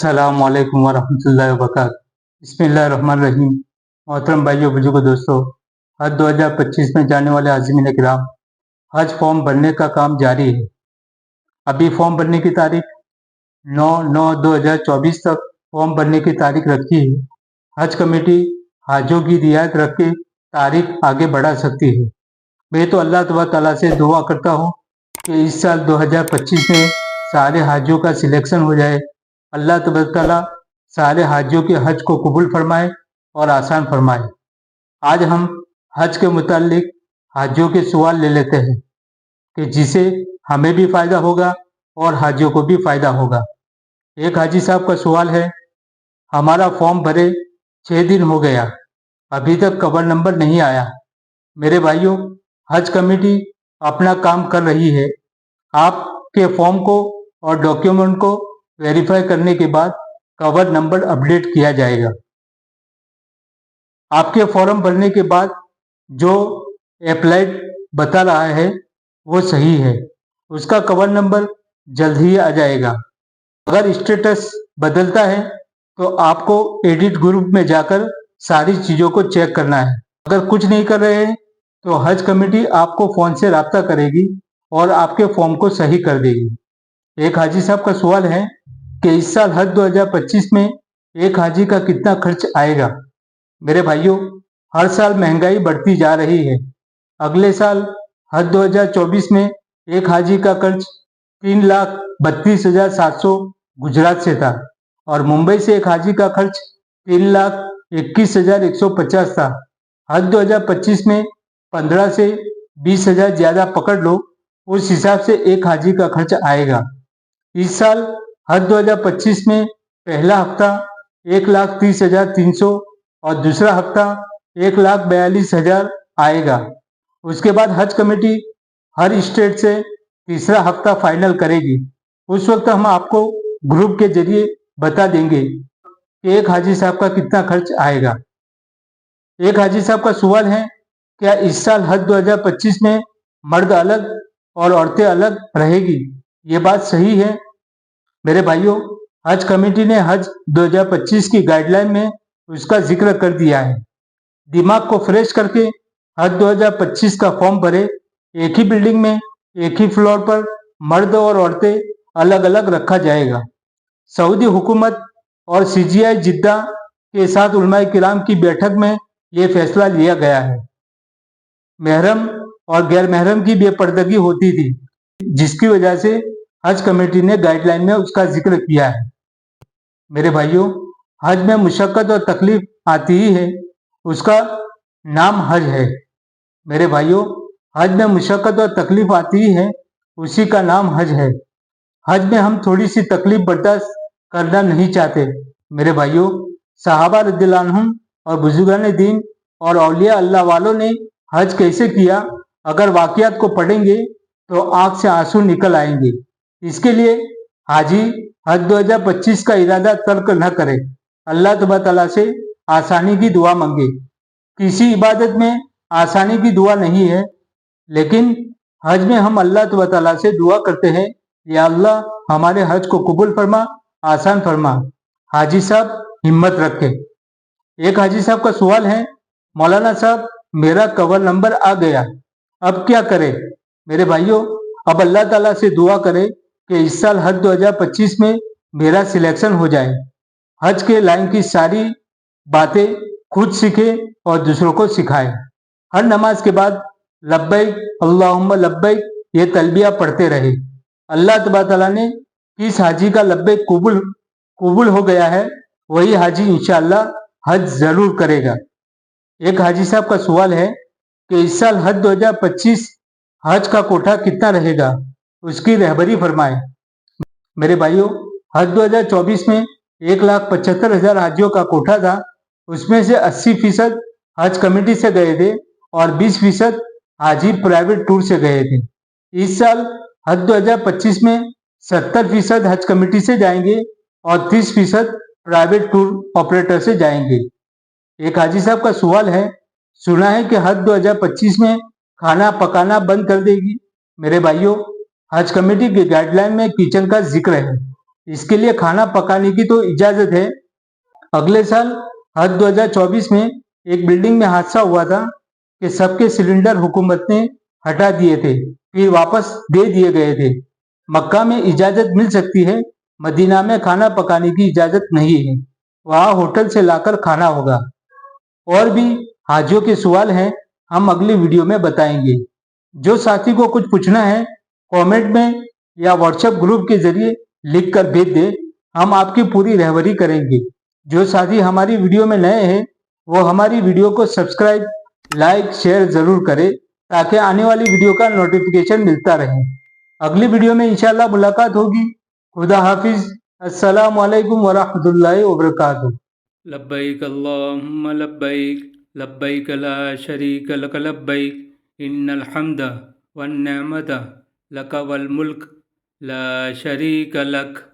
अस्सलाम वालेकुम वरहमतुल्लाहि वबरकातुहू। बिस्मिल्लाहिर्रहमानिर्रहीम। मोहतरम भाइयों बुजुर्गों दोस्तों, हज 2025 में जाने वाले आज़मीन किराम, हज फॉर्म भरने का काम जारी है। अभी फॉर्म भरने की तारीख 9/9/2024 तक फॉर्म भरने की तारीख रखी है। हज कमेटी हाजों की रियायत रख के तारीख आगे बढ़ा सकती है। मैं तो अल्लाह तबारक तआला से दुआ करता हूँ कि इस साल 2025 में सारे हाजियों का सिलेक्शन हो जाए। अल्लाह तबारक तआला सारे हाजियों के हज को कबूल फरमाए और आसान फरमाए। आज हम हज के मुतालिक हाजियों के सवाल ले लेते हैं कि जिसे हमें भी फ़ायदा होगा और हाजियों को भी फ़ायदा होगा। एक हाजी साहब का सवाल है, हमारा फॉर्म भरे 6 दिन हो गया, अभी तक कवर नंबर नहीं आया। मेरे भाइयों, हज कमेटी अपना काम कर रही है। आपके फॉर्म को और डॉक्यूमेंट को वेरीफाई करने के बाद कवर नंबर अपडेट किया जाएगा। आपके फॉर्म भरने के बाद जो अप्लाइड बता रहा है वो सही है, उसका कवर नंबर जल्द ही आ जाएगा। अगर स्टेटस बदलता है तो आपको एडिट ग्रुप में जाकर सारी चीज़ों को चेक करना है। अगर कुछ नहीं कर रहे हैं तो हज कमेटी आपको फ़ोन से राब्ता करेगी और आपके फॉर्म को सही कर देगी। एक हाजी साहब का सवाल है कि इस साल हज 2025 में एक हाजी का कितना खर्च आएगा। मेरे भाइयों, हर साल महंगाई बढ़ती जा रही है। अगले साल हज 2024 में एक हाजी का खर्च 3,32,700 गुजरात से था और मुंबई से एक हाजी का खर्च 3,21,150 था। हज 2025 में 15 से 20,000 ज़्यादा पकड़ लो, उस हिसाब से एक हाजी का खर्च आएगा। इस साल हज 2025 में पहला हफ्ता 1,30,300 और दूसरा हफ्ता 1,42,000 आएगा। उसके बाद हज कमेटी हर स्टेट से तीसरा हफ्ता फाइनल करेगी। उस वक्त हम आपको ग्रुप के जरिए बता देंगे कि एक हाजी साहब का कितना खर्च आएगा। एक हाजी साहब का सवाल है, क्या इस साल हज 2025 में मर्द अलग और औरतें अलग रहेगी? ये बात सही है। मेरे भाइयों, हज कमेटी ने हज 2025 की गाइडलाइन में उसका जिक्र कर दिया है। दिमाग को फ्रेश करके हज 2025 का फॉर्म भरे। एक ही बिल्डिंग में एक ही फ्लोर पर मर्द और औरतें अलग अलग रखा जाएगा। सऊदी हुकूमत और CGI जिद्दा के साथ उलमाए किराम की बैठक में ये फैसला लिया गया है। महरम और गैर महरम की बेपर्दगी होती थी, जिसकी वजह से हज कमेटी ने गाइडलाइन में उसका जिक्र किया है। मेरे भाइयों, हज में मुशक्कत और तकलीफ आती ही है, उसका नाम हज है। मेरे भाइयों, हज में मुशक्कत और तकलीफ आती ही है, उसी का नाम हज है। हज में हम थोड़ी सी तकलीफ बर्दाश्त करना नहीं चाहते। मेरे भाइयों, सहाबा रज़ियल्लाहु अन्हुम और बुजुर्गान दीन और औलिया अल्लाह वालों ने हज कैसे किया, अगर वाक़ियात को पढ़ेंगे तो आँख से आंसू निकल आएंगे। इसके लिए हाजी हज 2025 का इरादा तर्क न करे, अल्लाह तबारक तआला से आसानी की दुआ मांगे। किसी इबादत में आसानी की दुआ नहीं है, लेकिन हज में हम अल्लाह तबारक तआला से दुआ करते हैं, या अल्लाह हमारे हज को कबूल फरमा, आसान फरमा। हाजी साहब हिम्मत रखे। एक हाजी साहब का सवाल है, मौलाना साहब मेरा कवर नंबर आ गया, अब क्या करें? मेरे भाइयों, अब अल्लाह ताला से दुआ करें कि इस साल हज 2025 में मेरा सिलेक्शन हो जाए। हज के लाइन की सारी बातें खुद सीखे और दूसरों को सिखाए। हर नमाज के बाद लब्बैक अल्लाहुम्मा लब्बैक ये तलबिया पढ़ते रहे। अल्लाह तबारक तआला ने किस हाजी का लब्बैक कबूल हो गया है, वही हाजी इंशाअल्लाह हज जरूर करेगा। एक हाजी साहब का सवाल है कि इस साल हज 2025 हज का कोटा कितना रहेगा, उसकी रहबरी फरमाए। मेरे भाइयों, हज 2024 में 1,75,000 हाजियों का कोटा था। उसमें से 80% हज कमेटी से गए थे और 20% हाजी प्राइवेट टूर से गए थे। इस साल हज 2025 में 70% हज कमेटी से जाएंगे और 30% प्राइवेट टूर ऑपरेटर से जाएंगे। एक हाजी साहब का सवाल है, सुना है कि हज 2025 में खाना पकाना बंद कर देगी। मेरे भाइयों, हज कमेटी की गाइडलाइन में किचन का जिक्र है, इसके लिए खाना पकाने की तो इजाज़त है। अगले साल हज 2024 में एक बिल्डिंग में हादसा हुआ था कि सबके सिलेंडर हुकूमत ने हटा दिए थे, फिर वापस दे दिए गए थे। मक्का में इजाज़त मिल सकती है, मदीना में खाना पकाने की इजाज़त नहीं है, वहाँ होटल से लाकर खाना होगा। और भी हाजियों के सवाल हैं, हम अगली वीडियो में बताएंगे। जो साथी को कुछ पूछना है कमेंट में या व्हाट्सएप ग्रुप के जरिए लिख कर भेज दे, हम आपकी पूरी रहबरी करेंगे। जो साथी हमारी वीडियो में नए हैं वो हमारी वीडियो को सब्सक्राइब, लाइक, शेयर जरूर करें ताकि आने वाली वीडियो का नोटिफिकेशन मिलता रहे। अगली वीडियो में इंशाल्लाह मुलाकात होगी। खुदा हाफिज। अस्सलामु अलैकुम वरहमतुल्लाहि वबरकातुहू। लब्बैक अल्लाहुम्मा लब्बैक लब्बैक ला शरीक लक लब्बैक इन्नल हम्द वन निअमत लक वल मुल्क ला शरीक लक।